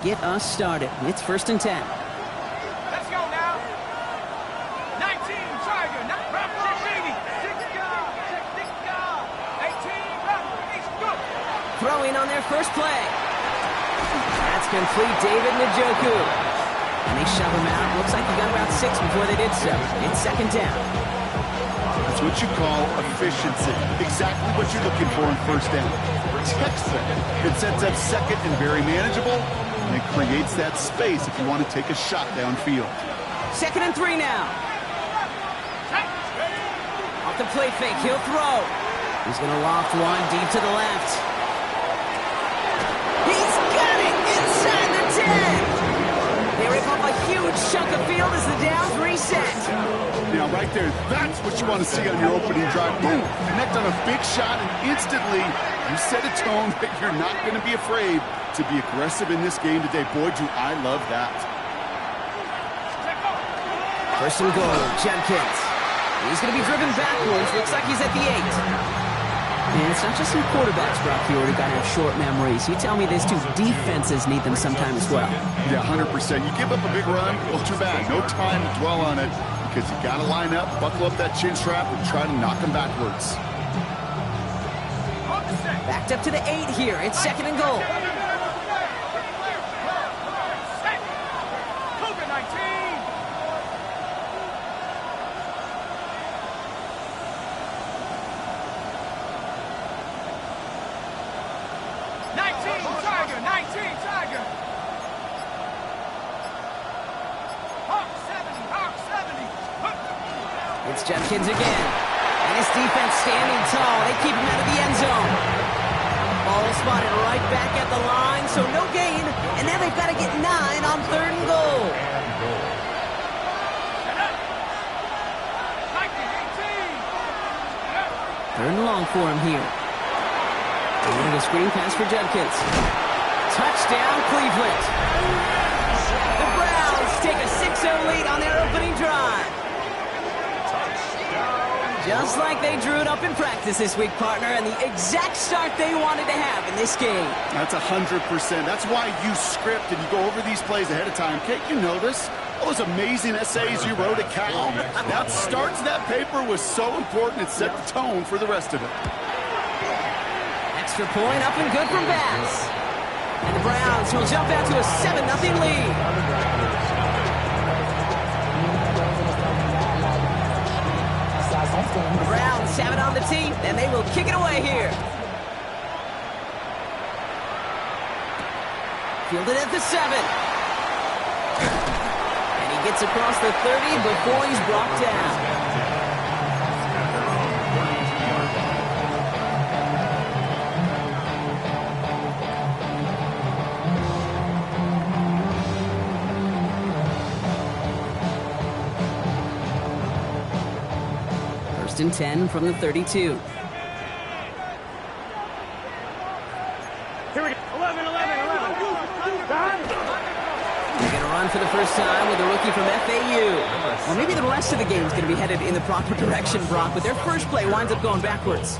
Get us started. It's 1st and 10. Let's go now. 19, Tiger. Not from 680. 18, run. Throwing on their first play. That's complete, David Njoku. And they shove him out. Looks like he got about 6 before they did so. It's 2nd down. That's what you call efficiency. Exactly what you're looking for in 1st down. Textbook. It sets up 2nd and very manageable. And it creates that space if you want to take a shot downfield. 2nd and 3 now. Off the play fake, he'll throw. He's going to loft one deep to the left. He's got it inside the 10. They rip up a huge chunk of field as the downs reset. Now, right there, that's what you want to see on your opening drive. Boom! Connect on a big shot, and instantly you set a tone that you're not going to be afraid to be aggressive in this game today. Boy, do I love that. 1st and goal, Judkins. He's going to be driven backwards. Looks like he's at the 8. And it's not just some quarterbacks, Brock, you already got to have short memories. You tell me these two defenses need them sometime as well. Yeah, 100%. You give up a big run, well, too bad. No time to dwell on it because you got to line up, buckle up that chin strap, and try to knock them backwards. Backed up to the 8 here. It's 2nd and goal. It's Judkins again. And his defense standing tall. They keep him out of the end zone. Ball spotted right back at the line, so no gain. And now they've got to get 9 on 3rd and goal. Third and long for him here. And a screen pass for Judkins. Touchdown, Cleveland. The Browns take a 6-0 lead on their opening drive. Just like they drew it up in practice this week, partner, and the exact start they wanted to have in this game. That's 100%. That's why you script and you go over these plays ahead of time. Can't you notice all those amazing essays you wrote at Cal? That start to that paper was so important. It set the tone for the rest of it. Extra point up and good from Bass. And the Browns will jump out to a 7-0 lead. The Browns have it on the tee, and they will kick it away here. Fielded at the 7. And he gets across the 30 before he's brought down. And 10 from the 32. Here we go. 11. They're going to run for the first time with a rookie from FAU. Well, maybe the rest of the game is going to be headed in the proper direction, Brock, but their first play winds up going backwards.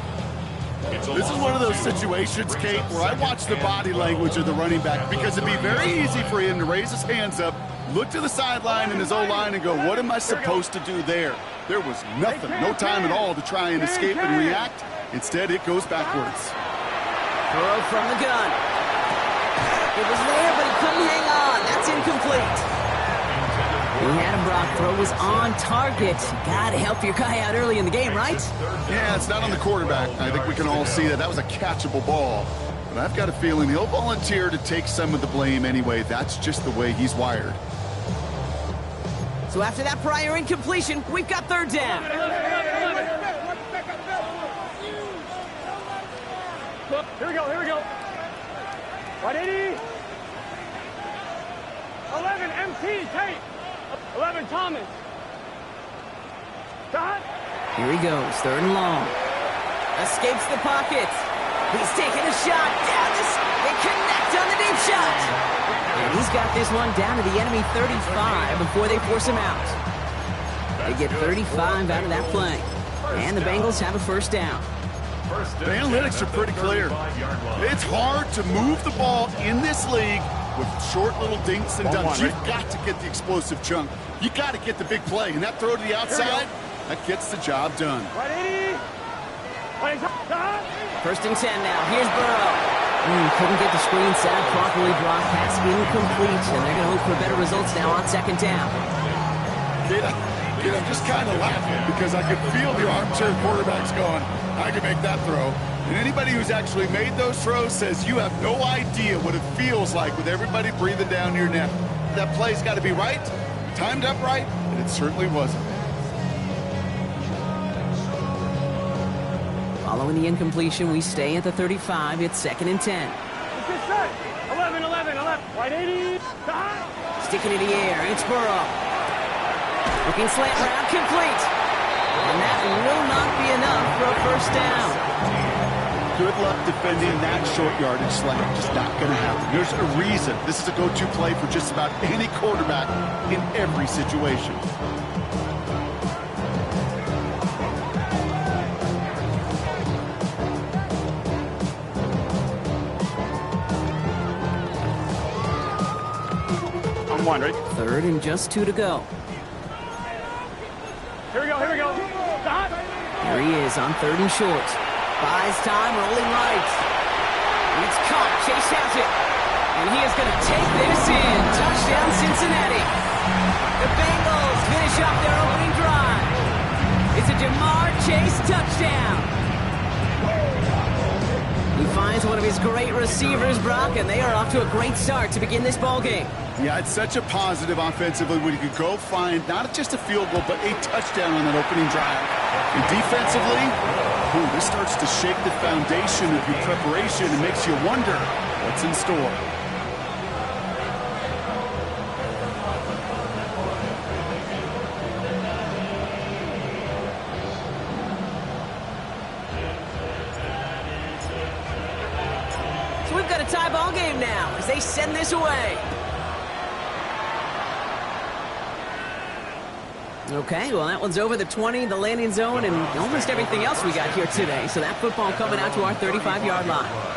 This is one of those situations, Kate, where I watch the body language of the running back because it'd be very easy for him to raise his hands up, look to the sideline in his O-line and go, what am I supposed to do there? There was nothing, no time at all to try and escape and react. Instead, it goes backwards. Throw from the gun. It was there, but he couldn't hang on. That's incomplete. He had him, Brock. Throw was on target. Got to help your guy out early in the game, right? Yeah, it's not on the quarterback. I think we can all see that. That was a catchable ball. But I've got a feeling he'll volunteer to take some of the blame anyway. That's just the way he's wired. So after that prior incompletion, we've got 3rd down. Here we go. 180. 11, MT, Tate. 11, Thomas. Dot. Here he goes, 3rd and long. Escapes the pocket. He's taking a shot. Down this. They connect on the deep shot. And he's got this one down to the enemy 35 before they force him out. They get 35 out of that play. And the Bengals have a 1st down. The analytics are pretty clear. It's hard to move the ball in this league with short little dinks and dunks. 1-1, You've got to get the explosive chunk. You got to get the big play. And that throw to the outside, that gets the job done. Right 80. First and 10 now. Here's Burrow. Couldn't get the screen set up properly. Broadcast incomplete. And they're going to hope for better results now on second down. I'm just kind of laughing because I can feel the armchair quarterbacks going, I can make that throw. And anybody who's actually made those throws says you have no idea what it feels like with everybody breathing down your neck. That play's got to be right, timed up right, and it certainly wasn't. Following the incompletion, we stay at the 35. It's second and 10. 11, 11, 11. Right 80. Sticking in the air. It's Burrow. Looking slant route, complete. And that will not be enough for a first down. Good luck defending that short yardage slant. Just not going to happen. There's a reason this is a go-to play for just about any quarterback in every situation. On 1, right? Third and just 2 to go. Here we go, here we go. Here he is on third and short. Buys time, rolling right. It's caught. Chase has it. And he is going to take this in. Touchdown, Cincinnati. The Bengals finish off their opening drive. It's a Jamar Chase touchdown. He finds one of his great receivers, Brock, and they are off to a great start to begin this ballgame. Yeah, it's such a positive offensively when you could go find not just a field goal, but a touchdown on that opening drive. And defensively, this starts to shake the foundation of your preparation and makes you wonder what's in store. So we've got a tie ball game now as they send this away. Okay, well, that one's over the 20, the landing zone, and almost everything else we got here today. So that football coming out to our 35-yard line.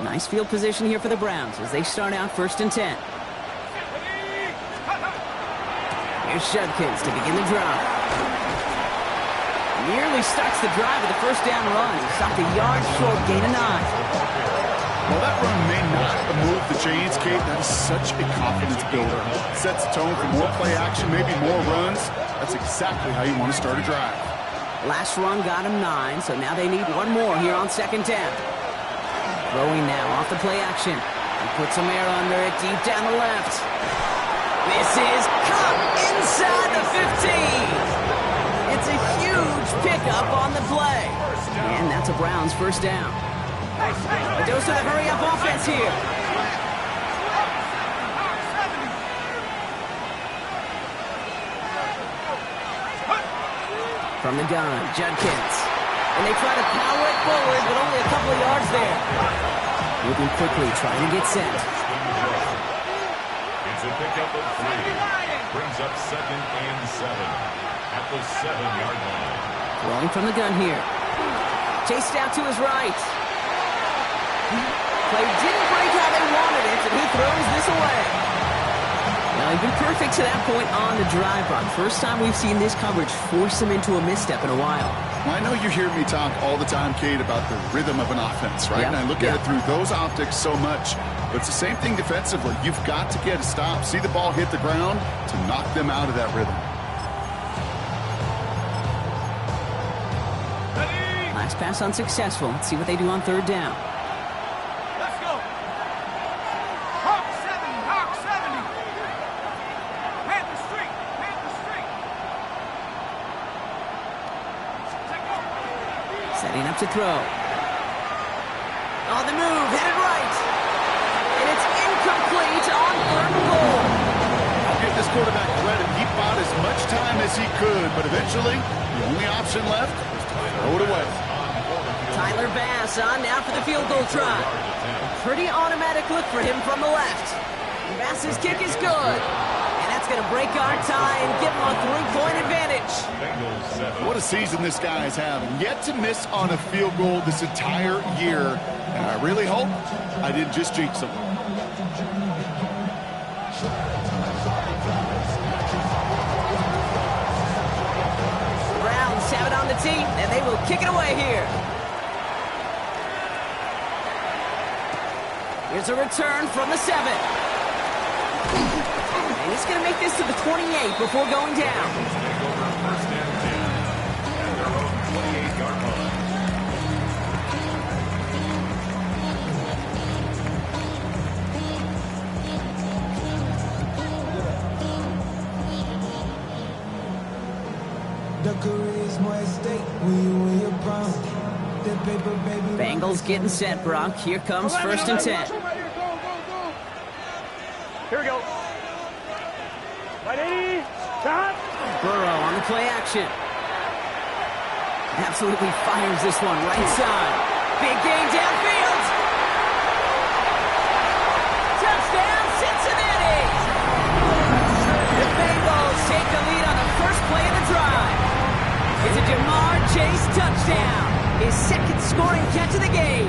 Nice field position here for the Browns as they start out first and 10. Here's Judkins to begin the drive. Nearly starts the drive with a first down run. He stopped a yard short, gain of 9. Well, that run may not move the chains, Kate. That is such a confidence builder. Sets the tone for more play action, maybe more runs. That's exactly how you want to start a drive. Last run got him 9, so now they need one more here on second down. Throwing now off the play action. He puts some air under it deep down the left. This is caught inside the 15. It's a huge pickup on the play. And that's a Browns first down. A dose of the hurry-up offense here. From the gun, Judkins. And they try to power it forward, but only a couple of yards there. Moving quickly, trying to get set. It's a pickup of 3. Brings up second and 7 at the 7-yard line. Throwing from the gun here. Chased out to his right. Play didn't break how they wanted it, and he throws this away. Now, he's been perfect to that point on the drive, Brock. First time we've seen this coverage force him into a misstep in a while. Well, I know you hear me talk all the time, Kate, about the rhythm of an offense, right? Yep. And I look at it through those optics so much. But it's the same thing defensively. You've got to get a stop, see the ball hit the ground to knock them out of that rhythm. Last pass unsuccessful. Let's see what they do on third down. Let's go. Hawk 70, Hawk 70. Panther Street, Panther Street. Setting up to throw. On the move, headed right. And it's incomplete on third and goal. quarterback credit. He bought as much time as he could, but eventually, the only option left was to throw it away. Tyler Bass on now for the field goal try. A pretty automatic look for him from the left. Bass's kick is good. And that's going to break our tie and give him a 3-point advantage. What a season this guy is having. Yet to miss on a field goal this entire year. And I really hope I didn't just jinx him. Browns have it on the tee, and they will kick it away here. Here's a return from the 7. And he's going to make this to the 28 before going down. Bengals getting set, Brock. Here comes 1st and 10. Here we go. Right 80. Shot. Burrow on the play action. Absolutely fires this one right side. Big gain downfield. Touchdown, Cincinnati. The Bengals take the lead on the first play of the drive. It's a Jamar Chase touchdown. His second scoring catch of the game.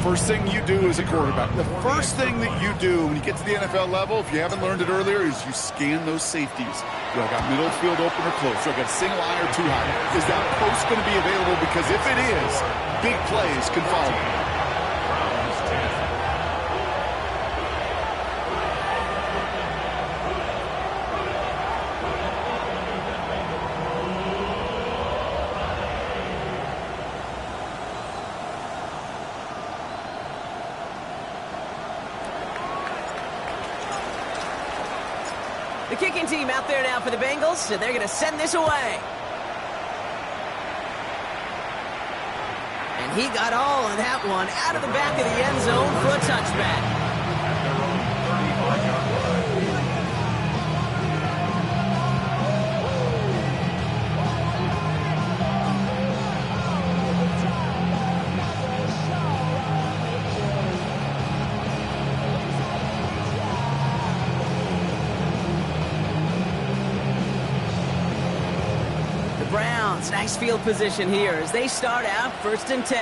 First thing you do as a quarterback, the first thing that you do when you get to the NFL level, if you haven't learned it earlier, is you scan those safeties. Do I got middle field open or close? Do I got single eye or two high? Is that post going to be available? Because if it is, big plays can follow. The kicking team out there now for the Bengals, so they're going to send this away. And he got all of that one out of the back of the end zone for a touchback. Browns, nice field position here as they start out 1st and 10.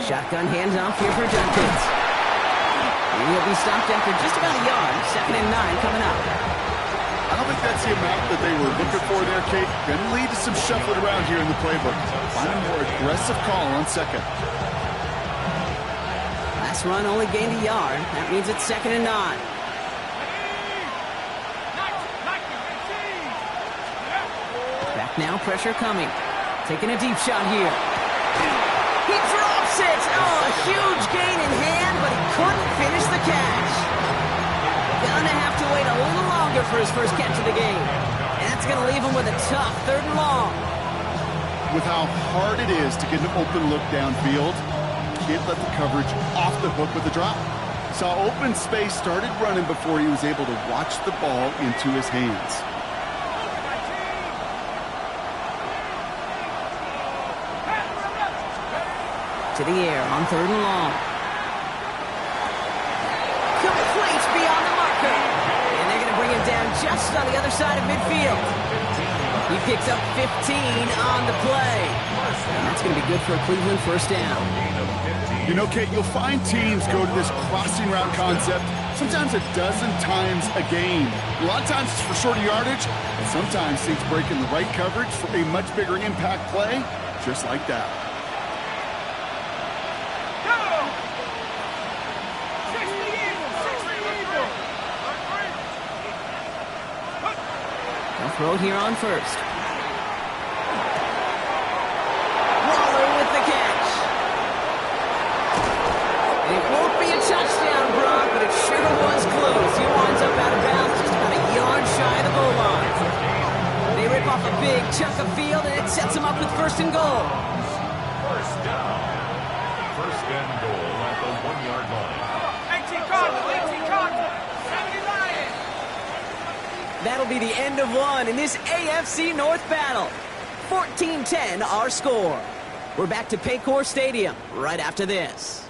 Shotgun handoff here for Jenkins. And he'll be stopped after just about a yard. 2nd and 9 coming up. I don't think that's the amount that they were looking for there, Kate. Going to lead to some shuffling around here in the playbook. Find a more aggressive call on 2nd. Last run only gained a yard. That means it's 2nd and 9. Back now, pressure coming. Taking a deep shot here. He drops it! Oh, a huge gain in hand, but he couldn't finish the catch. Gonna have to wait a little longer for his first catch of the game. And that's gonna leave him with a tough 3rd and long. With how hard it is to get an open look downfield, can't let the coverage off the hook with a drop. Saw open space, started running before he was able to watch the ball into his hands. To the air on 3rd and long. Complete beyond the marker. And they're going to bring him down just on the other side of midfield. He picks up 15 on the play. And that's going to be good for a Cleveland 1st down. You know, Kate, you'll find teams go to this crossing route concept sometimes a dozen times a game. A lot of times it's for shorter yardage, and sometimes teams break in the right coverage for a much bigger impact play, just like that. They'll throw it here on 1st. Waller with the catch. It won't be a touchdown, Brock, but it sure was close. He winds up out of bounds just about a yard shy of the goal line. They rip off a big chunk of field, and it sets them up with first and goal. First down. First and goal at the 1-yard line. 18 Cardinals, 70 Lions. That'll be the end of one in this AFC North battle. 14-10 our score. We're back to Paycor Stadium right after this.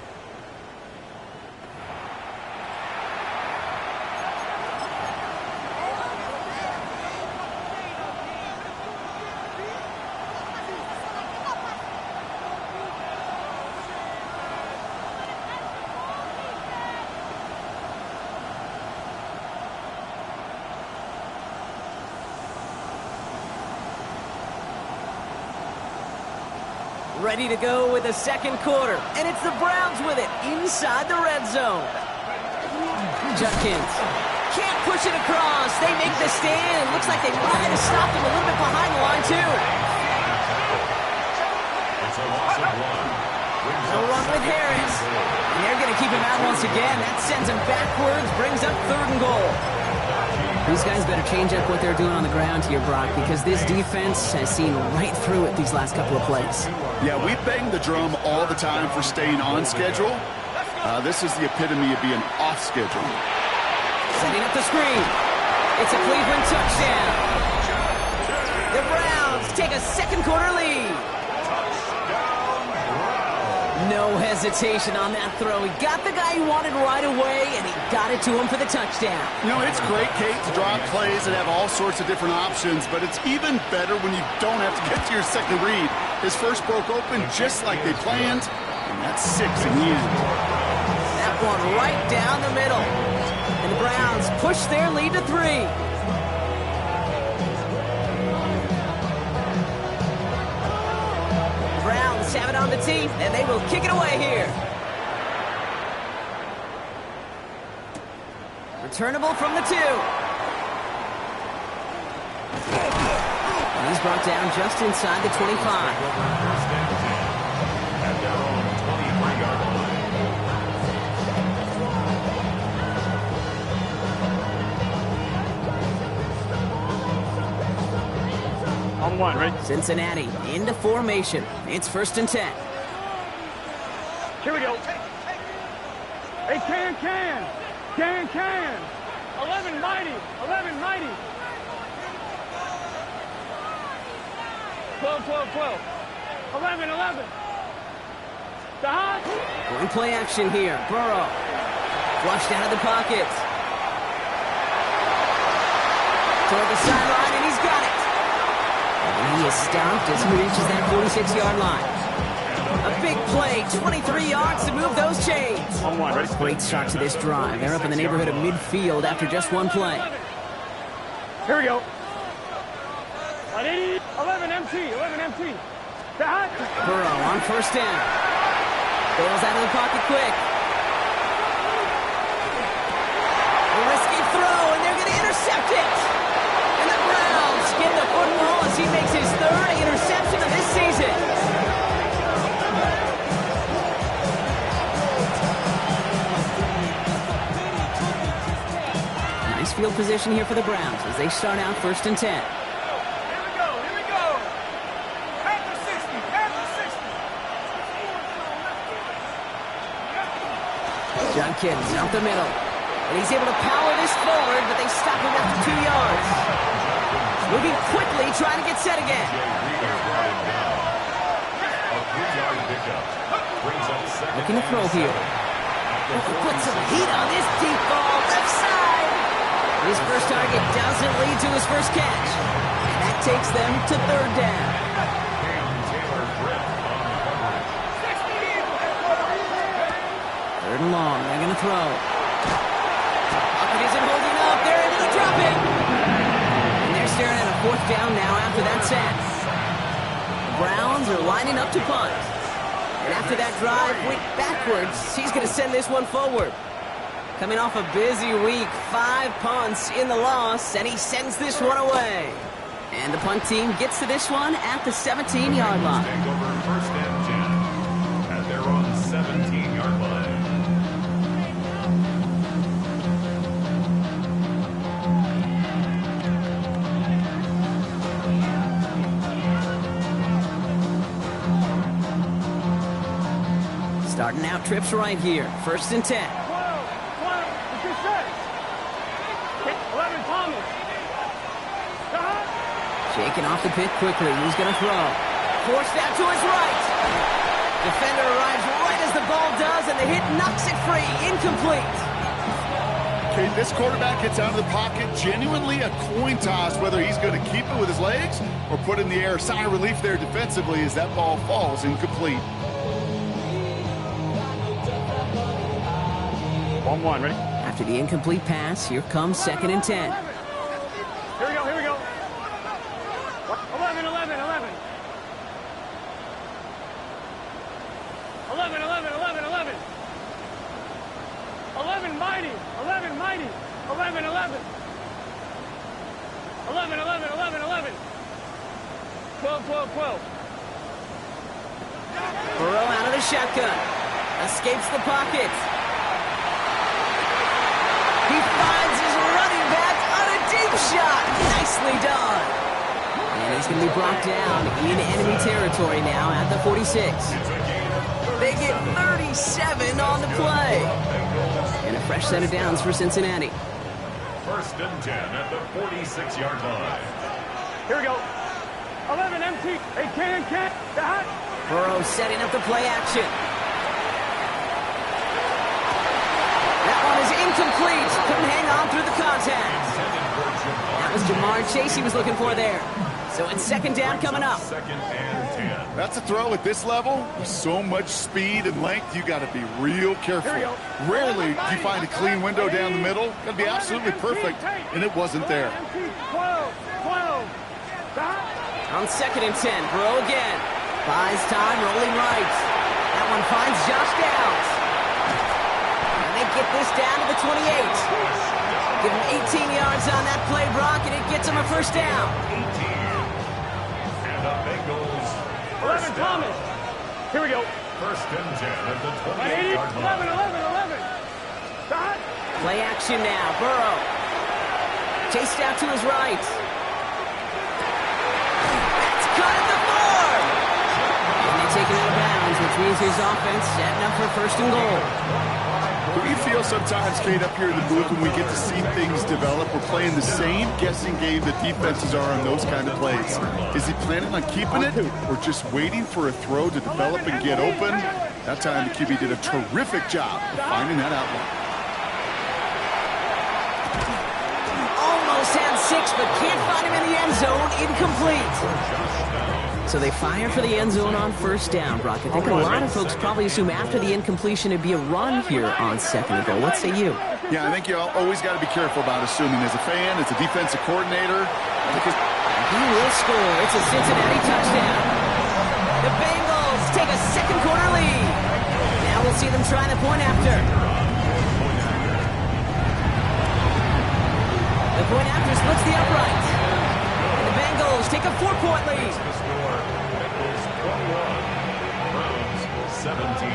Ready to go with the second quarter, and it's the Browns with it inside the red zone. Judkins can't push it across. They make the stand. Looks like they might have stopped him a little bit behind the line, too. It's a loss of one. They'll run with Harris. And they're going to keep him out once again. That sends him backwards, brings up third and goal. These guys better change up what they're doing on the ground here, Brock, because this defense has seen right through it these last couple of plays. Yeah, we bang the drum all the time for staying on schedule. This is the epitome of being off schedule. Setting up the screen. It's a Cleveland touchdown. The Browns take a second quarter lead. No hesitation on that throw. He got the guy he wanted right away, and he got it to him for the touchdown. You know, it's great, Kate, to draw up plays that have all sorts of different options, but it's even better when you don't have to get to your second read. His first broke open just like they planned, and that's 6 in the end. That one right down the middle. And the Browns push their lead to 3. Browns have it on the tee, and they will kick it away here. Returnable from the 2. And he's brought down just inside the 25. At their own 23-yard line. On one, right? Cincinnati into formation. It's first and 10. Here we go. Hey, can. 11 mighty. 12. 11. The hot. Going play action here. Burrow. Flushed out of the pocket. Toward the sideline, and he's got it. And he is stopped as he reaches that 46-yard line. A big play, 23 yards to move those chains. On one, ready? Great start to this drive. They're up in the neighborhood of midfield after just one play. Here we go. 11 MT. The hot. Burrow on first down. Bails out of the pocket quick. A risky throw, and they're going to intercept it. And the Browns get the football as he makes his 3rd interception of this season. Nice field position here for the Browns as they start out first and 10. Here we go. Panther 60. Judkins out the middle. And he's able to power this forward, but they stop him after 2 yards. Moving quickly, trying to get set again. Looking to throw here. Put some heat on this deep ball, left side. His first target doesn't lead to his first catch. And that takes them to 3rd down. 3rd and long, they're going to throw. It isn't holding up. They're able to drop it. And they're staring at a 4th down now after that sack. The Browns are lining up to punt. And after that drive went backwards, he's going to send this one forward. Coming off a busy week, 5 punts in the loss, and he sends this one away. And the punt team gets to this one at the 17-yard line. Take over first and 10 at their own 17-yard line. Starting out trips right here. 1st and 10. 12, 12, 11, Thomas. Shaking off the pit quickly. He's going to throw. Forced out to his right. Defender arrives right as the ball does, and the hit knocks it free. Incomplete. Okay, this quarterback gets out of the pocket. Genuinely a coin toss whether he's going to keep it with his legs or put it in the air. Sigh of relief there defensively as that ball falls incomplete. 1-1, ready? After the incomplete pass, here comes 2nd and 10. Here we go, here we go. 11, 11, 11. 11, 11, 11, 11. 11, mighty. 11, mighty. 11, 11. 11, 11, 11, 11. 12, 12, 12. Burrow out of the shotgun. Escapes the pocket. He finds his running back on a deep shot. Nicely done. And he's going to be brought down in enemy territory now at the 46. They get 37 on the play. And a fresh set of downs for Cincinnati. 1st and 10 at the 46-yard line. Here we go. 11, empty. Hey, can. Burrow setting up the play action. That one is incomplete. Couldn't hang on through the contact. That was Jamar Chase he was looking for there. So it's 2nd down coming up. 2nd and 10. That's a throw at this level. With so much speed and length, you got to be real careful. Rarely do you find a clean window down the middle. Got to be absolutely perfect, and it wasn't there. 12, 12. On 2nd and 10, Burrow again. Buys time, rolling right. That one finds Josh Downs. And they get this down to the 28. Give him 18 yards on that play, Brock, and it gets him a 1st down. 18. And the Bengals. 11, Thomas. Here we go. 1st and 10 at the 11, 28-yard line. 11, 11. Play action now, Burrow. Chased out to his right. That's cut at the 4. And they take it out of bounds, which means his offense setting up for 1st and goal. Do we feel sometimes, Kate, up here in the booth when we get to see things develop, we're playing the same guessing game that defenses are on those kind of plays? Is he planning on keeping it or just waiting for a throw to develop and get open? That time the QB did a terrific job of finding that outlet. Almost had 6, but can't find him in the end zone. Incomplete. So they fire for the end zone on 1st down, Brock. I think a lot of folks probably assume after the incompletion it'd be a run here on 2nd and goal. What say you? Yeah, I think you always got to be careful about assuming as a fan, as a defensive coordinator. Because he will score. It's a Cincinnati touchdown. The Bengals take a 2nd quarter lead. Now we'll see them try the point after. The point after splits the upright. And the Bengals take a 4-point lead. The score, Bengals 21, Browns 17.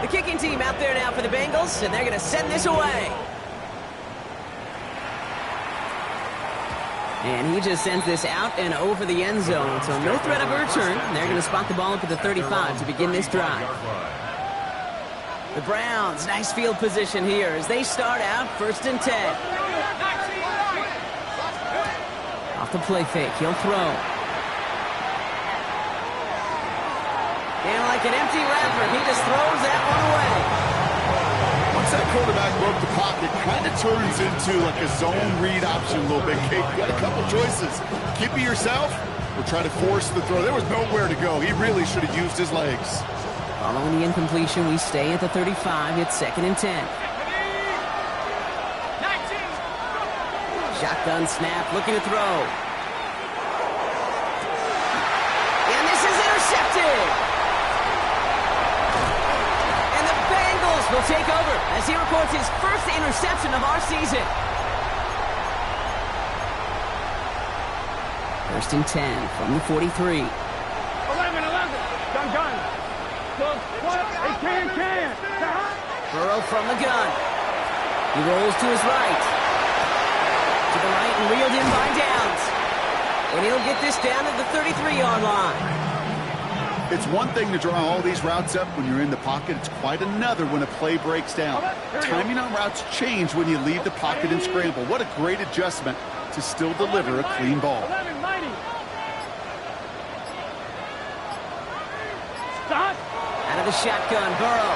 The kicking team out there now for the Bengals, and they're going to send this away. And he just sends this out and over the end zone, so no threat of a return. They're going to spot the ball up at the 35 to begin this drive. The Browns, nice field position here as they start out 1st and 10. Off the play fake, he'll throw. And like an empty wrapper, he just throws that one away. once that quarterback broke the pocket, kind of turns into like a zone read option a little bit. Kate, you got a couple choices. Keep it yourself or try to force the throw. There was nowhere to go. He really should have used his legs. Following the incompletion, we stay at the 35. It's 2nd and 10. Shotgun snap, looking to throw. And this is intercepted. And the Bengals will take over as he records his first interception of our season. First and 10 from the 43. 11. Gun. Look, what? Hey, can. Burrow from the gun. He rolls to his right. To the right and reeled in by Downs. And he'll get this down to the 33-yard line. It's one thing to draw all these routes up when you're in the pocket. It's quite another when a play breaks down. Timing on routes change when you leave the pocket and scramble. What a great adjustment to still deliver a clean ball. 11, mighty. Stop. Out of the shotgun, Burrow.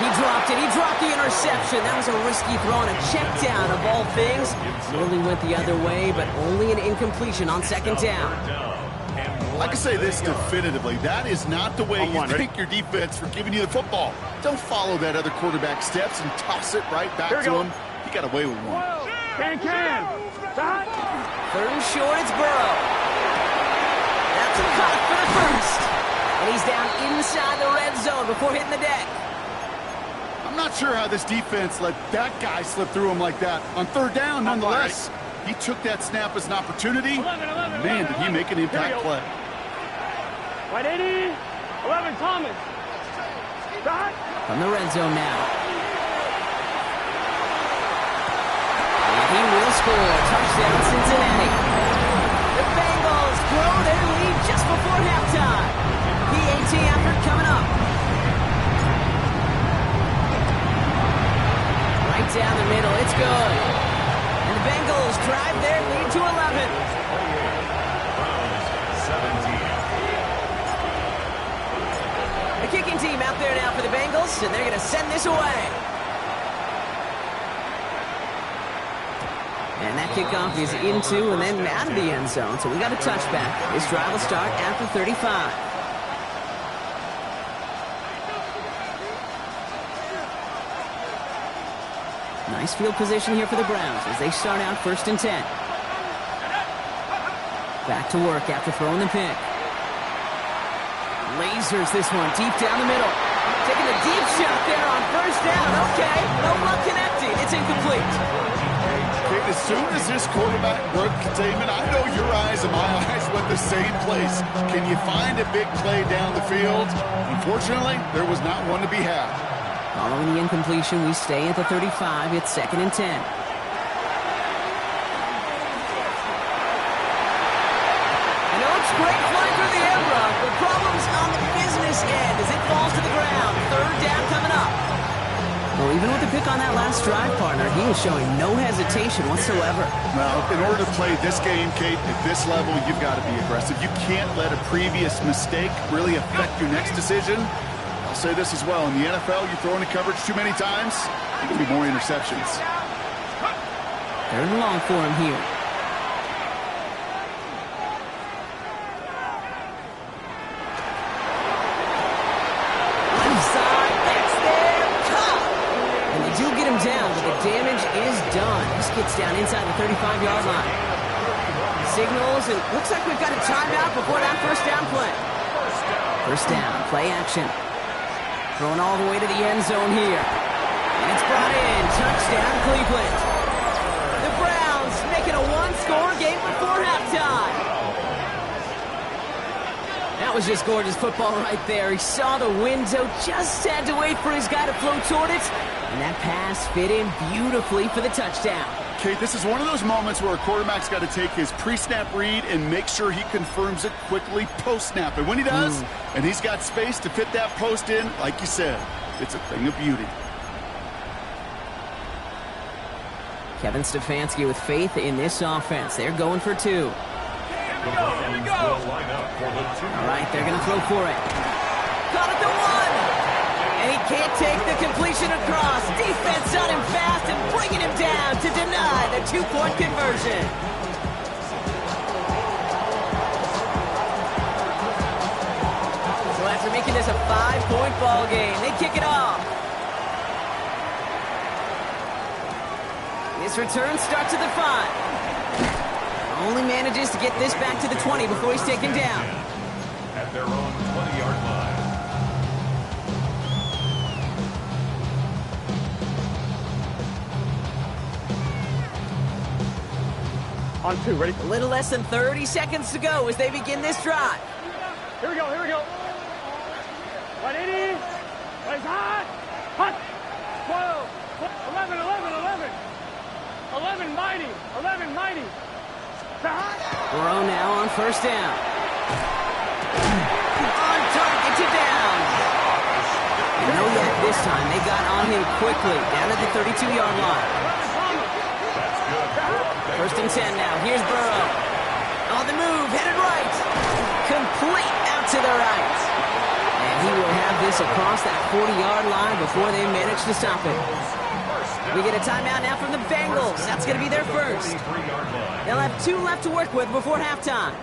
He dropped it. He dropped the interception. That was a risky throw and a check down of all things. Nearly went the other way, but only an incompletion on second down. I can say this definitively. That is not the way you thank your defense for giving you the football. Don't follow that other quarterback steps and toss it right back to him. He got away with one. Can. Stop. Third and short, it's Burrow. That's a cut for the first. And he's down inside the red zone before hitting the deck. I'm not sure how this defense let that guy slip through him like that. On third down, nonetheless, he took that snap as an opportunity. Man, did he make an impact play. Right, 80. 11, Thomas. Stop. From the red zone now. And he will score. Touchdown, Cincinnati. The Bengals grow their lead just before halftime. PAT effort coming up. Right down the middle. It's good. And the Bengals drive their lead to 11. Browns, 17. The kicking team out there now for the Bengals, and they're going to send this away. And that kickoff is into and then out of the end zone, so we got a touchback. This drive will start after 35. Nice field position here for the Browns as they start out first and 10. Back to work after throwing the pick. Lasers this one deep down the middle. Taking a deep shot there on first down. Okay, no luck connecting. It's incomplete. Okay, as soon as this quarterback broke containment, I know your eyes and my eyes went the same place. Can you find a big play down the field? Unfortunately, there was not one to be had. Following the incompletion, we stay at the 35. It's second and 10. I know it's great flying through the air, Brock, but problems on the business end as it falls to the ground. Third down coming up. Well, even with the pick on that last drive, partner, he is showing no hesitation whatsoever. Well, in order to play this game, Kate, at this level, you've got to be aggressive. You can't let a previous mistake really affect your next decision. I'll say this as well. In the NFL, you throw into coverage too many times, there can be more interceptions. Third and long for him here. Inside, that's there, caught! And they do get him down, but the damage is done. This gets down inside the 35-yard line. Signals, and looks like we've got a timeout before that first down play. First down, play action. Thrown all the way to the end zone here. And it's brought in. Touchdown, Cleveland. The Browns making a one-score game before halftime. That was just gorgeous football right there. He saw the window, just had to wait for his guy to flow toward it. And that pass fit in beautifully for the touchdown. Kate, this is one of those moments where a quarterback's got to take his pre-snap read and make sure he confirms it quickly post-snap. And when he does, and he's got space to fit that post in, like you said, it's a thing of beauty. Kevin Stefanski with faith in this offense. They're going for two. The Browns will line up for the 2. All right, they're going to throw for it. Got it to 1. And he can't take the completion across. Defense on him fast and bringing him down to deny the 2-point conversion. So after making this a 5-point ball game, they kick it off. This return starts at the 5. Only manages to get this back to the 20 before he's taken down. At their own 20-yard line. On 2, ready? A little less than 30 seconds to go as they begin this drive. Here we go, here we go. 180. Raise high. Hot. 12. 11, 11, 11. 11 mighty. 11 mighty. Burrow now on first down. On target to down. And no yet this time. They got on him quickly. Down at the 32-yard line. First and 10 now. Here's Burrow. On the move. Headed right. Complete out to the right. And he will have this across that 40-yard line before they manage to stop it. We get a timeout now from the Bengals. That's going to be their first. They'll have 2 left to work with before halftime.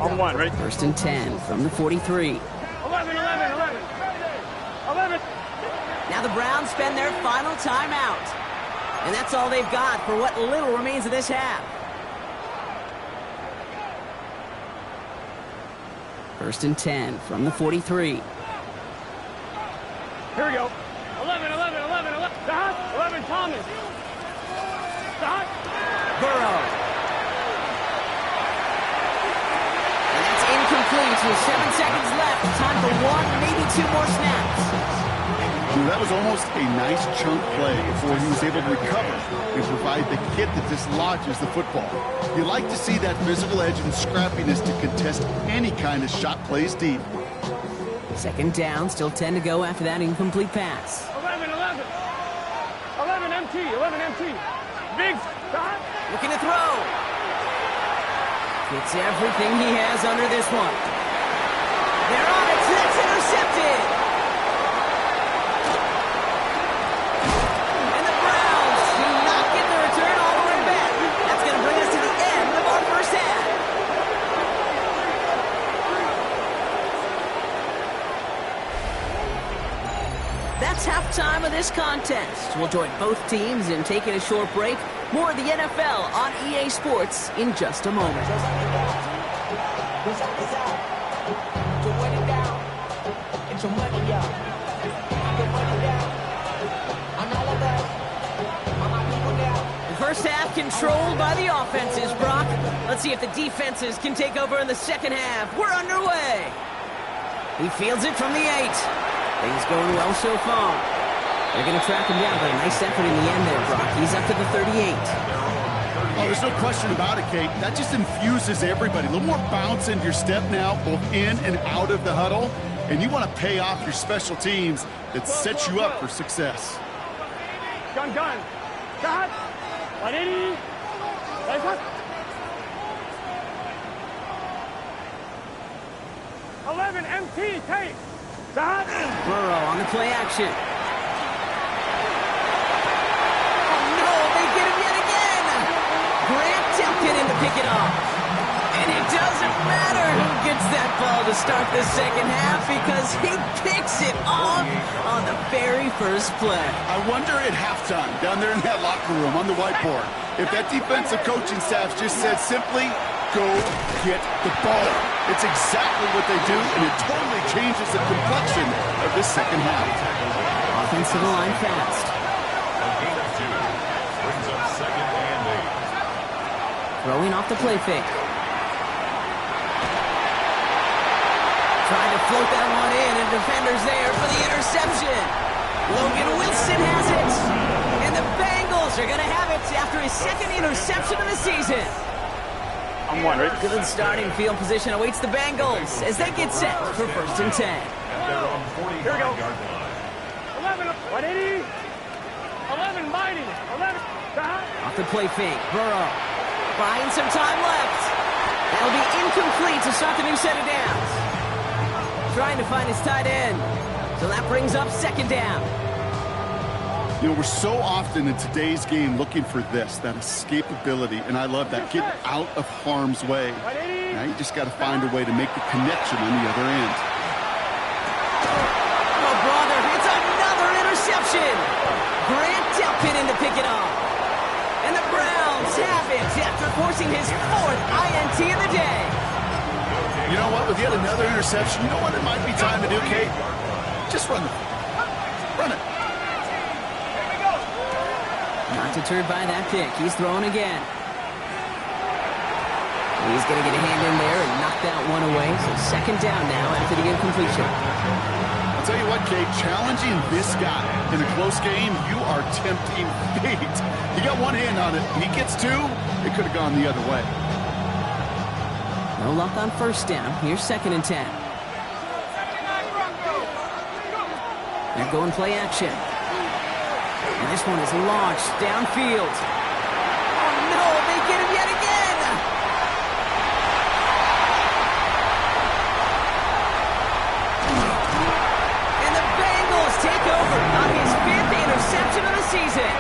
On 1, ready? First and 10 from the 43. 11, 11, 11. 11. Now the Browns spend their final timeout. And that's all they've got for what little remains of this half. First and 10 from the 43. Here we go. 11, 11, 11, 11. Dot. 11, Thomas. Dot. Burrow. And that's incomplete with 7 seconds left. Time for 1, maybe 2 more snaps. That was almost a nice chunk play before he was able to recover and provide the hit that dislodges the football. You like to see that physical edge and scrappiness to contest any kind of shot plays deep. Second down, still 10 to go after that incomplete pass. 11, 11. 11 MT, 11 MT. Big dot. Looking to throw. Gets everything he has under this one. They're on it. That's intercepted. And the Browns do not get the return all the way back. That's going to bring us to the end of our first half. That's halftime of this contest. We'll join both teams in taking a short break. More of the NFL on EA Sports in just a moment. The first half controlled by the offenses, Brock. Let's see if the defenses can take over in the second half. We're underway. He fields it from the 8. Things going well so far. They're going to track him down, but a nice effort in the end there, Brock. He's up to the 38. Oh, there's no question about it, Kate. That just infuses everybody. A little more bounce into your step now, both in and out of the huddle. And you want to pay off your special teams that sets you up for success. Gun. Dot. 180. Right hook. 11 MT. Take. Dot. Burrow on the play action. Oh, no, they get him yet again. Grant tempted him to pick it off. And it doesn't matter who gets that ball to start the second half because he picks it off on the very first play. I wonder at halftime, down there in that locker room on the whiteboard, if that defensive coaching staff just said simply, go get the ball. It's exactly what they do, and it totally changes the complexion of this second half. Offensive line fast. A gain of 2. Brings up second and 8. Throwing off the play fake. Trying to float that one in, and defender's there for the interception. Logan Wilson has it. And the Bengals are going to have it after his second interception of the season. I'm 1, right? Good starting field position awaits the Bengals as they get set for first and 10. At their own 40-yard Here we go. line. 11, 180. 11 mighty. 11. Dot. Off the play fake, Burrow. Buying some time left. That'll be incomplete to start the new set of downs. Trying to find his tight end. So that brings up second down. You know, we're so often in today's game looking for this, that escapability, and I love that. Get out of harm's way. Now you just got to find a way to make the connection on the other end. Oh, brother, it's another interception. Grant Delpit in to pick it off. And the Browns have it after forcing his 4th INT of the day. You know what? With yet another interception. You know what it might be time to do, Kate? Just run it. Run it. Not deterred by that pick. He's throwing again. He's going to get a hand in there and knock that one away. So second down now after the incompletion. I'll tell you what, Kate, challenging this guy in a close game, you are tempting fate. You got one hand on it. He gets two, it could have gone the other way. No luck on first down. Here's 2nd and 10. They're going play action. And this one is launched downfield. Oh, no, they get him yet again. And the Bengals take over on his 5th interception of the season.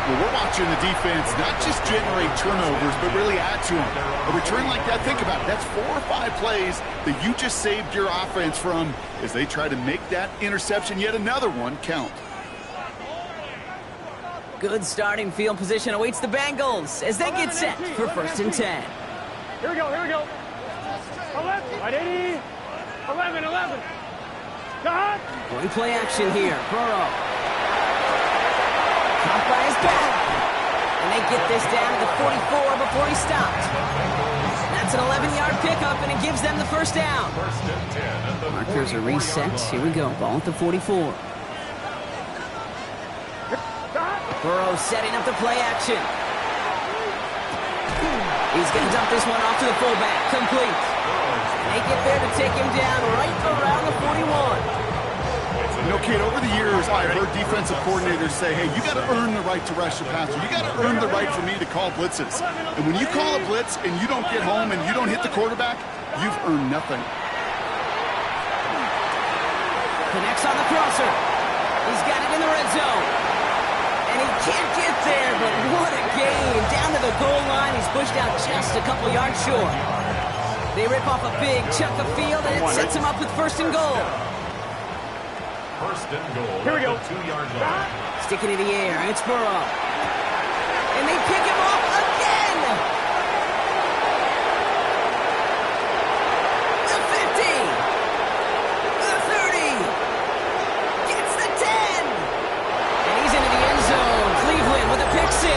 Well, we're watching the defense not just generate turnovers, but really add to them. A return like that, think about it. That's 4 or 5 plays that you just saved your offense from as they try to make that interception, yet another one, count. Good starting field position awaits the Bengals as they get set for 1st and 10. Here we go, here we go. 11, right 80. 11, 11. Got. Going play action here. Burrow. Caught by his back. And they get this down to the 44 before he stopped. That's an 11-yard pickup, and it gives them the 1st down. Markers are reset. Here we go. Ball at the 44. Burrow setting up the play action. He's going to dump this one off to the fullback. Complete. They get there to take him down right around the 41. You know, Kate, over the years, I've heard defensive coordinators say, hey, you got to earn the right to rush the passer. You got to earn the right for me to call blitzes. And when you call a blitz and you don't get home and you don't hit the quarterback, you've earned nothing. Connects on the crosser. He's got it in the red zone. And he can't get there, but what a game. Down to the goal line. He's pushed out just a couple yards short. They rip off a big chunk of field, and it sets him up with 1st and goal. 1st and goal. Here we go. 2-yard line. Sticking in the air. It's Burrow. And they pick him off again. The 50. The 30. Gets the 10. And he's into the end zone. Cleveland with a pick 6.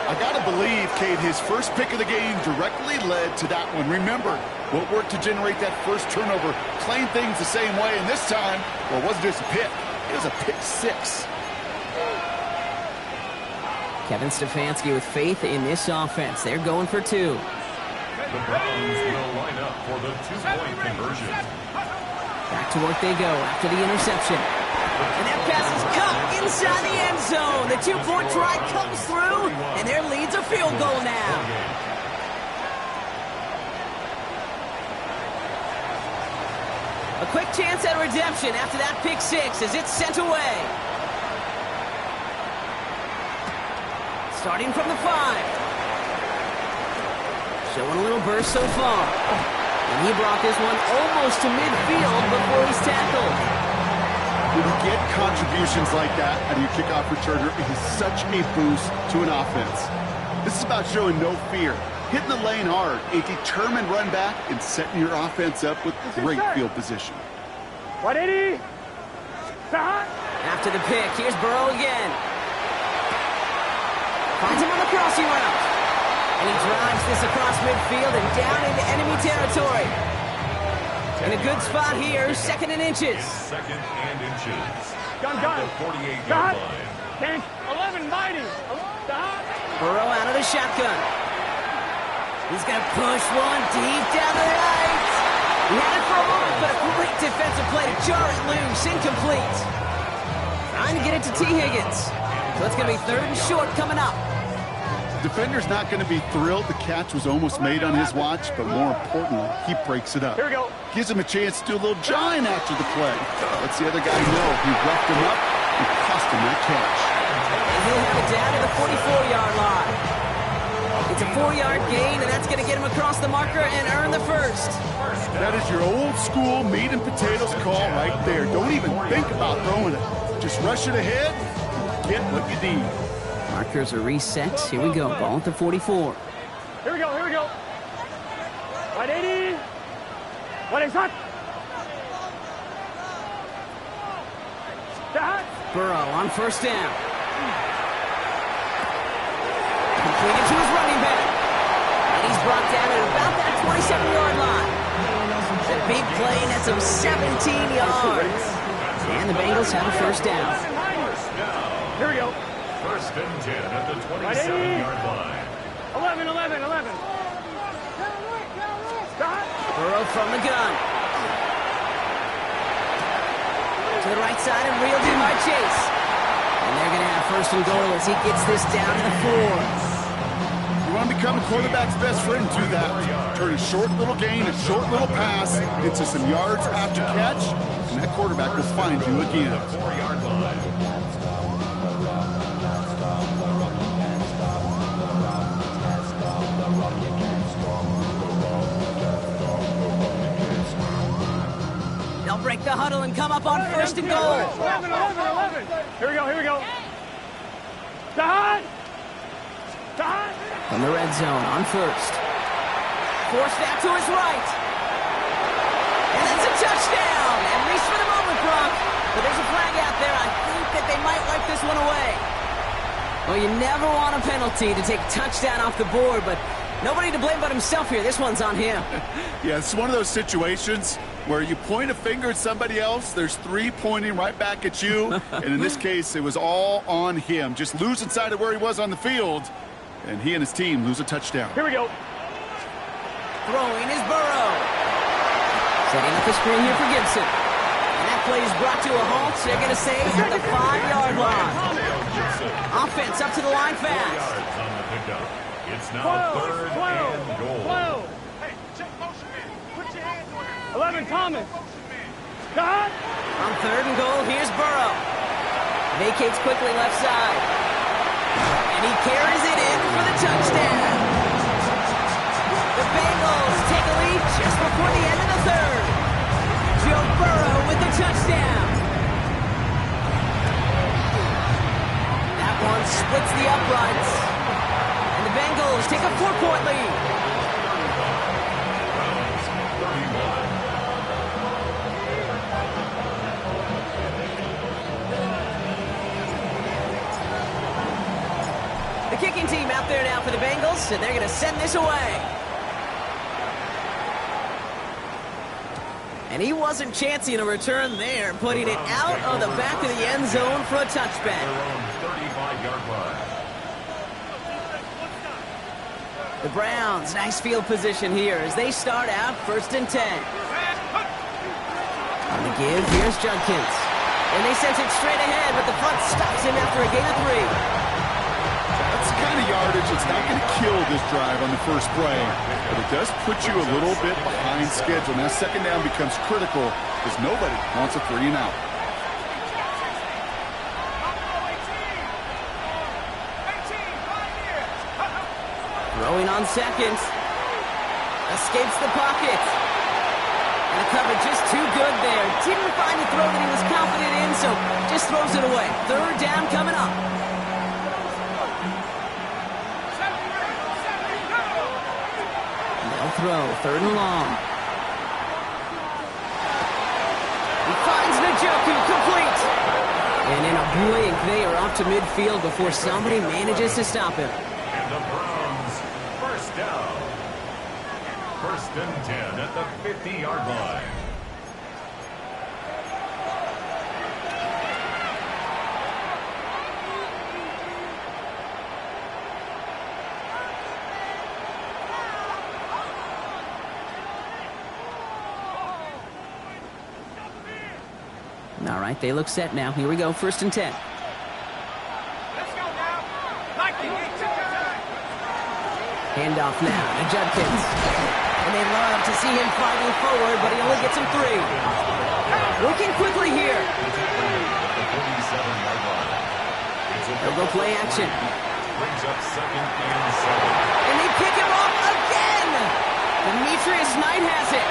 I got to believe, Kate, his first pick of the game directly led to that one. Remember, what worked to generate that first turnover, playing things the same way, and this time, well, it wasn't just a pick, it was a pick 6. Kevin Stefanski with faith in this offense. They're going for 2. The Browns will line up for the 2-point conversion. Back to work they go after the interception. And that pass is caught inside the end zone. The 2-point try comes through, and their lead's a field goal now. A quick chance at redemption after that pick 6 as it's sent away. Starting from the 5. Showing a little burst so far. And he brought this one almost to midfield before he's tackled. When you get contributions like that out of your kickoff returner, it is such a boost to an offense. This is about showing no fear, hitting the lane hard, a determined run back, and setting your offense up with great field position. 180. After the pick, here's Burrow again. Finds him on the crossing route. And he drives this across midfield and down into enemy territory. In a good spot here, 2nd and inches. 2nd and inches. Gun. The 48-yard line. Tank. 11 mighty. Burrow out of the shotgun. He's going to push one deep down the right. He had it for a moment, but a great defensive play to jar it loose. Incomplete. Trying to get it to T. Higgins. So it's going to be 3rd and short coming up. Defender's not going to be thrilled the catch was almost made on his watch, but more importantly, he breaks it up. Here we go. Gives him a chance to do a little jawing after the play. Lets the other guy know he roughed him up and cost him that catch. And he'll have it down to the 44-yard line. It's a 4-yard gain, and that's going to get him across the marker and earn the 1st. That is your old school meat and potatoes call right there. Don't even think about throwing it. Just rush it ahead and get what you need. Markers are reset. Here we go. Ball at the 44. Here we go. Right 80. What is hot? Stop. Burrow on first down. Completed to his running back. And he's brought down at about that 27-yard line. The big play nets him 17 yards. And the Bengals have a first down. Here we go. First and 10 at the 27-yard line. 11. Stop. Burrow from the gun. To the right side and reeled in by Chase. And they're going to have first and goal as he gets this down to the 4. You want to become a quarterback's best friend, do that. Turn a short little gain, a short little pass into some yards after catch, and that quarterback will find you again. 4-yard line. They'll break the huddle and come up on first and goal. 11. Here we go. Stop. From the red zone on first. Forced out to his right. And that's a touchdown. At least for the moment, Brock. But there's a flag out there. I think that they might wipe this one away. Well, you never want a penalty to take a touchdown off the board, but nobody to blame but himself here. This one's on him. Yeah, it's one of those situations where you point a finger at somebody else, there's 3 pointing right back at you, and in this case, it was all on him. Just losing sight of where he was on the field, and he and his team lose a touchdown. Here we go. Throwing is Burrow. Setting up the screen here for Gibson. And that play is brought to a halt, so they're going to say at the 5-yard line. Offense up to the line fast. Yards on the pickup. It's now 3rd and goal. 11, Thomas. Stop. On 3rd and goal, here's Burrow. Vacates quickly left side. And he carries it in for the touchdown. The Bengals take a lead just before the end of the 3rd. Joe Burrow with the touchdown. That one splits the uprights. And the Bengals take a 4-point lead. The kicking team out there now for the Bengals, and they're going to send this away. And he wasn't chancing a return there, putting it out of the back of the end zone for a touchback. 35-yard line. The Browns, nice field position here as they start out 1st and 10. On the give, here's Judkins. And they sent it straight ahead, but the front stops him after a gain of 3. That's the kind of yardage that's not going to kill this drive on the first play, but it does put you a little bit behind schedule. Now, 2nd down becomes critical because nobody wants a 3 and out. Throwing on 2nd. Escapes the pocket. And the coverage just too good there. Didn't find the throw that he was confident in, so just throws it away. 3rd down coming up. Throw, 3rd and long. He finds Njoku, complete. And in a blink, they are off to midfield before somebody manages to stop him. And the Browns, first down. 1st and 10 at the 50-yard line. All right, they look set now. Here we go, 1st and 10. Let's go now. Handoff now to Judkins. And they love to see him fighting forward, but he only gets him 3. Working quickly here. They'll go play action. Brings up 2nd and 7. And they pick him off again. Demetrius Knight has it.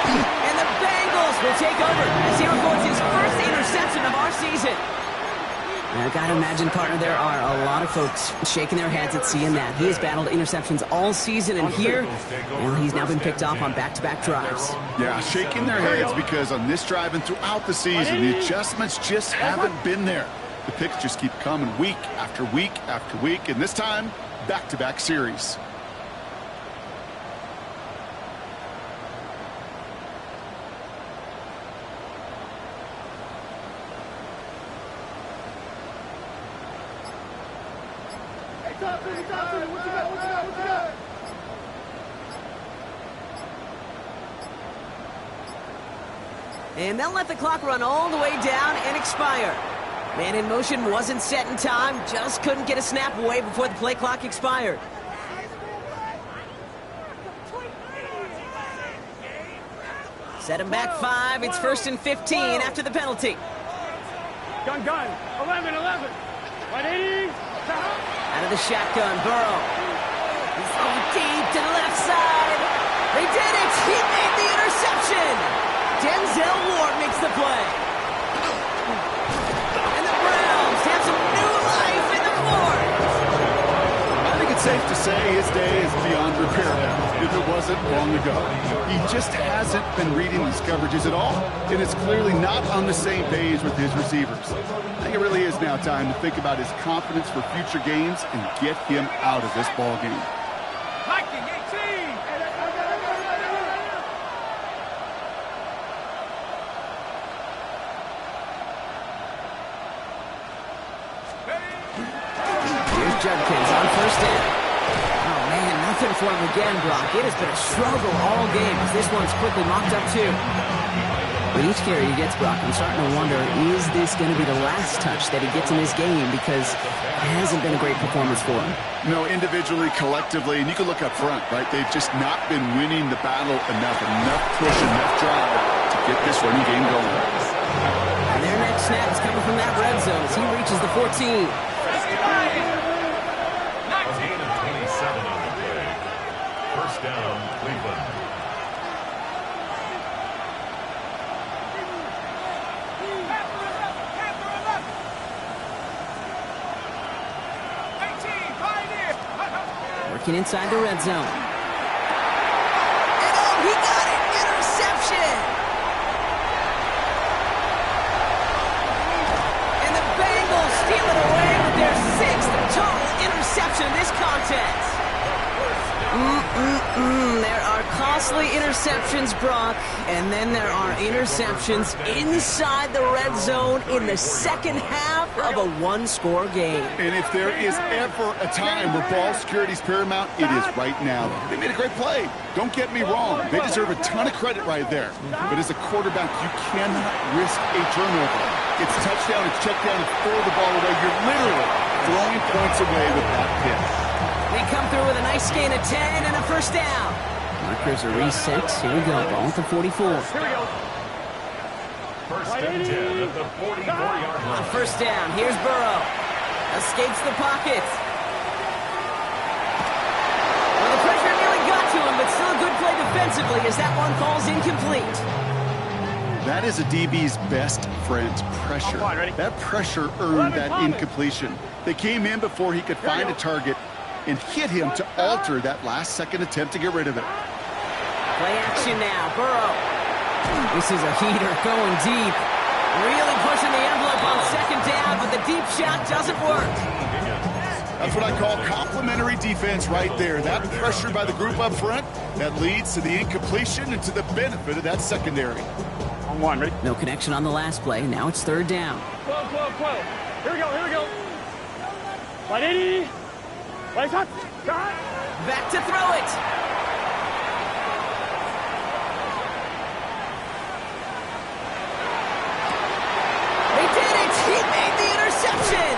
And the Bengals will take over as he records his first interception of our season. I gotta imagine, partner, there are a lot of folks shaking their heads at seeing that. He has battled interceptions all season, and here, well, he's now been picked off on back-to-back drives. Yeah, shaking their heads because on this drive and throughout the season, the adjustments just haven't been there. The picks just keep coming week after week after week, and this time, back-to-back series. And they'll let the clock run all the way down and expire. Man in motion wasn't set in time, just couldn't get a snap away before the play clock expired. Set him back 5, it's 1st and 15 after the penalty. Gun, 11. 180. Out of the shotgun, Burrow. He's going deep to the left side. They did it! He made the interception! Denzel Ward makes the play. And the Browns have some new life in the fourth. I think it's safe to say his day is beyond repair now, if it wasn't long ago. He just hasn't been reading these coverages at all, and it's clearly not on the same page with his receivers. I think it really is now time to think about his confidence for future games and get him out of this ball game. Viking 18. Here's Judkins on 1st down. Oh, man, nothing for him again, Brock. It has been a struggle all game as this one's quickly mocked up, too. With each carry he gets, Brock, I'm starting to wonder, is this going to be the last touch that he gets in this game? Because it hasn't been a great performance for him. No, individually, collectively, and you can look up front, right? They've just not been winning the battle enough push, enough drive to get this running game going. And their next snap is coming from that red zone as he reaches the 14. 19 of 27 on the play. 1st down, Cleveland. Working inside the red zone. And oh, he got it! Interception! And the Bengals steal it away with their 6th total interception in this contest. There are costly interceptions, Brock, and then there are interceptions inside the red zone in the second half of a one-score game. And if there is ever a time where ball security is paramount, it is right now. They made a great play. Don't get me wrong. They deserve a ton of credit right there. But as a quarterback, you cannot risk a turnover. It's touchdown, it's check down, it's throw the ball away. You're literally throwing points away with that pitch. They come through with a nice gain of 10 and a 1st down. Markers are reset. Here we go. Ball at the 44. Here we go. 1st and 10 at the 44-yard On line. 1st down, here's Burrow. Escapes the pocket. Well, the pressure nearly got to him, but still a good play defensively as that one falls incomplete. That is a DB's best friend, pressure. Fine, ready? That pressure earned that incompletion. They came in before he could find a target and hit him to alter that last-second attempt to get rid of it. Play action now, Burrow. This is a heater going deep. Really pushing the envelope on 2nd down, but the deep shot doesn't work. That's what I call complimentary defense right there. That pressure by the group up front, that leads to the incompletion and to the benefit of that secondary. On 1, ready? No connection on the last play. Now it's 3rd down. 12. Here we go. 180. Play shot. Back to throw it. They did it. He made the interception.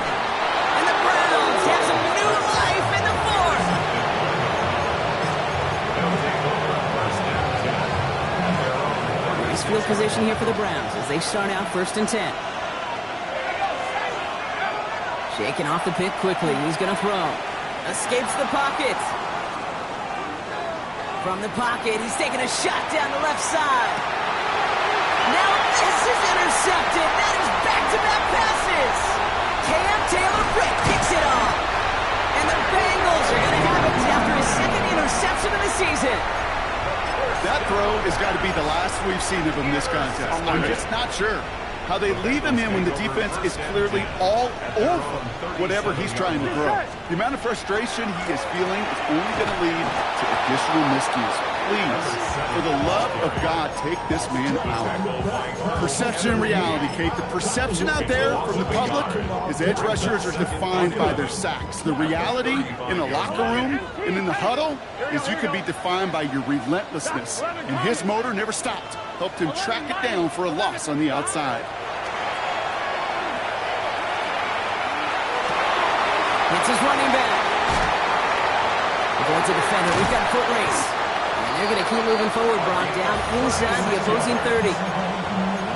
And the Browns have some new life in the fourth. Nice field position here for the Browns as they start out 1st and 10. Shaking off the pick quickly. He's going to throw. Escapes the pocket. From the pocket, he's taking a shot down the left side. Now this is intercepted. That is back-to-back passes. Cam Taylor-Britt kicks it off. And the Bengals are going to have it after his second interception of the season. That throw has got to be the last we've seen of him this contest. I'm just not sure how they leave him in when the defense is clearly all over whatever he's trying to throw. The amount of frustration he is feeling is only going to lead to additional miscues. Please, for the love of God, take this man out. Perception and reality, Kate. The perception out there from the public is edge rushers are defined by their sacks. The reality in the locker room and in the huddle is you could be defined by your relentlessness. And his motor never stopped. Helped him track it down for a loss on the outside. It's his running back. Going to defender. We've got a foot race. And they're going to keep moving forward, Brock, down inside the opposing 30.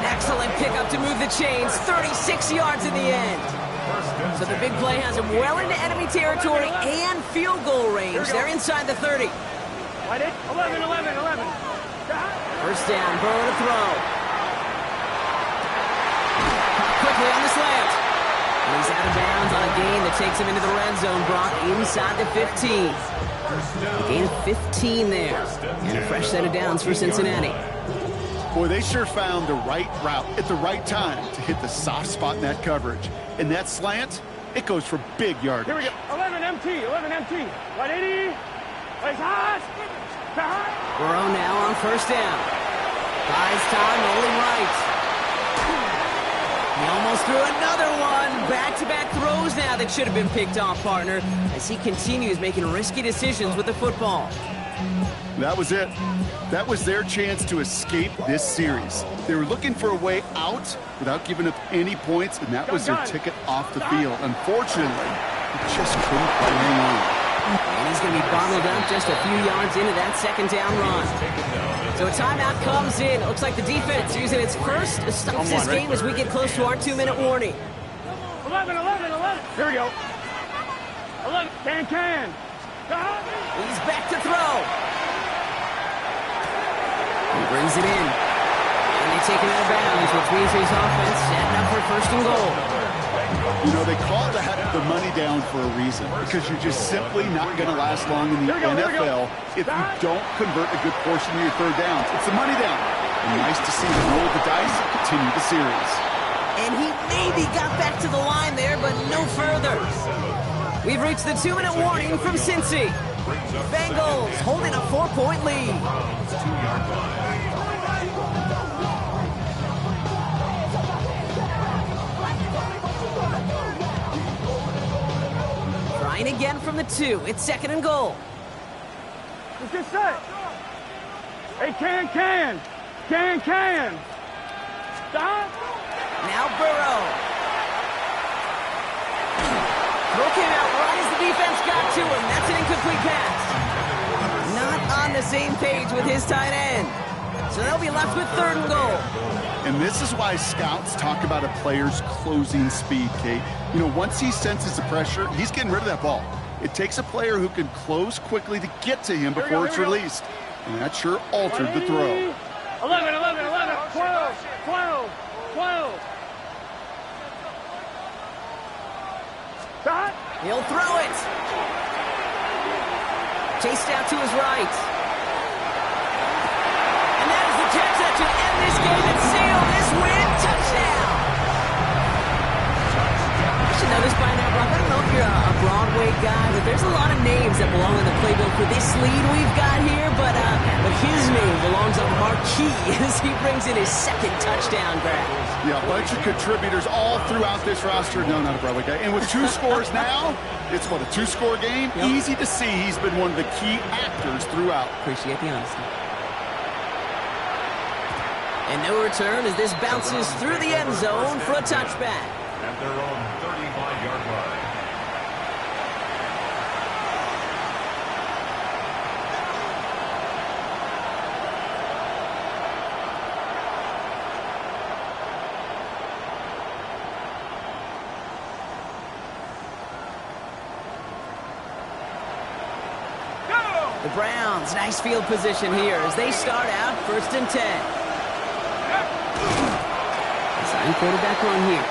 Excellent pickup to move the chains. 36 yards in the end. So the big play has him well into enemy territory and field goal range. They're inside the 30. 11. First down, Burrow to throw. Quickly on the slant. And he's out of bounds on a gain that takes him into the red zone, Brock, inside the 15. A gain of 15 there. And a fresh set of downs for Cincinnati. Boy, they sure found the right route at the right time to hit the soft spot in that coverage. And that slant, it goes for big yardage. Here we go. 11 MT. 180. Place hot. Burrow now on first down. Buys time, rolling right. He almost threw another one. Back-to-back throws now that should have been picked off, partner, as he continues making risky decisions with the football. That was it. That was their chance to escape this series. They were looking for a way out without giving up any points, and that was their ticket off the field. Unfortunately, he just couldn't quite hang on. And he's going to be bottled up just a few yards into that second down run. So a timeout comes in. It looks like the defense using its first to stop this game as we get close to our 2-minute warning. 11. Here we go. 11. Can. He's back to throw. He brings it in. And they take him out of bounds, which means his offense setting up for first and goal. You know, they call the money down for a reason, because you're just simply not going to last long in the NFL if you don't convert a good portion of your third downs. It's the money down. And nice to see them roll the dice and continue the series. And he maybe got back to the line there, but no further. We've reached the 2-minute warning from Cincy. Bengals holding a 4-point lead. Trying again from the 2. It's second and goal. Let's get set. Hey, can. Stop. Now Burrow. Throw came out right as the defense got to him. That's an incomplete pass. Not on the same page with his tight end. So they'll be left with third and goal. And this is why scouts talk about a player's closing speed, Kate. You know, once he senses the pressure, he's getting rid of that ball. It takes a player who can close quickly to get to him before it's released. And that sure altered the throw. 11. 12. Stop. He'll throw it. Chased out to his right. And that is the catch that should end this game and seal this win. Touchdown. You should know this by now, Brock. I don't know if you're a Broadway guy, but there's a lot of names that belong on the playbill for this lead we've got here, but his name belongs on the marquee as he brings in his second touchdown grab. Yeah, a bunch of contributors all throughout this roster. No, not a Broadway guy. And with 2 scores now, it's what, a 2-score game? Yep. Easy to see he's been one of the key actors throughout. Appreciate the honesty. And no return as this bounces through the end zone for a touchback. At their own 35-yard line. The Browns, nice field position here as they start out first and 10. Assigned quarterback run here.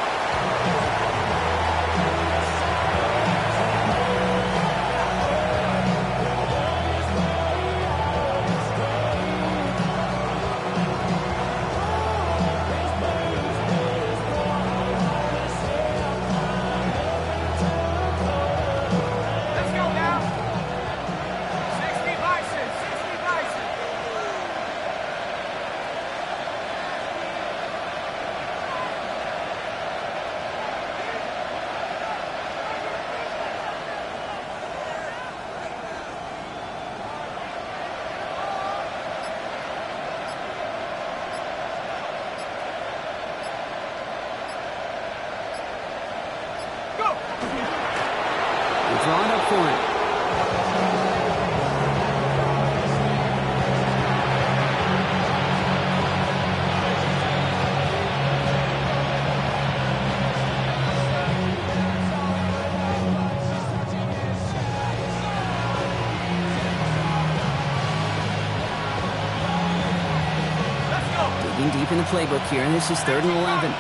Digging deep in the playbook here, and this is 3rd and 11.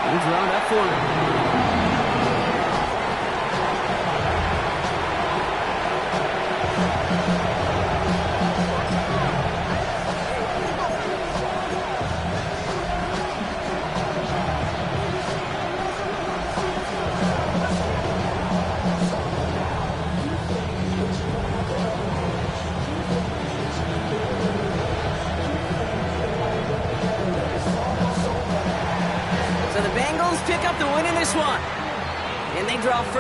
He's wound up for it. So the Bengals pick up the win in this one. And they draw first.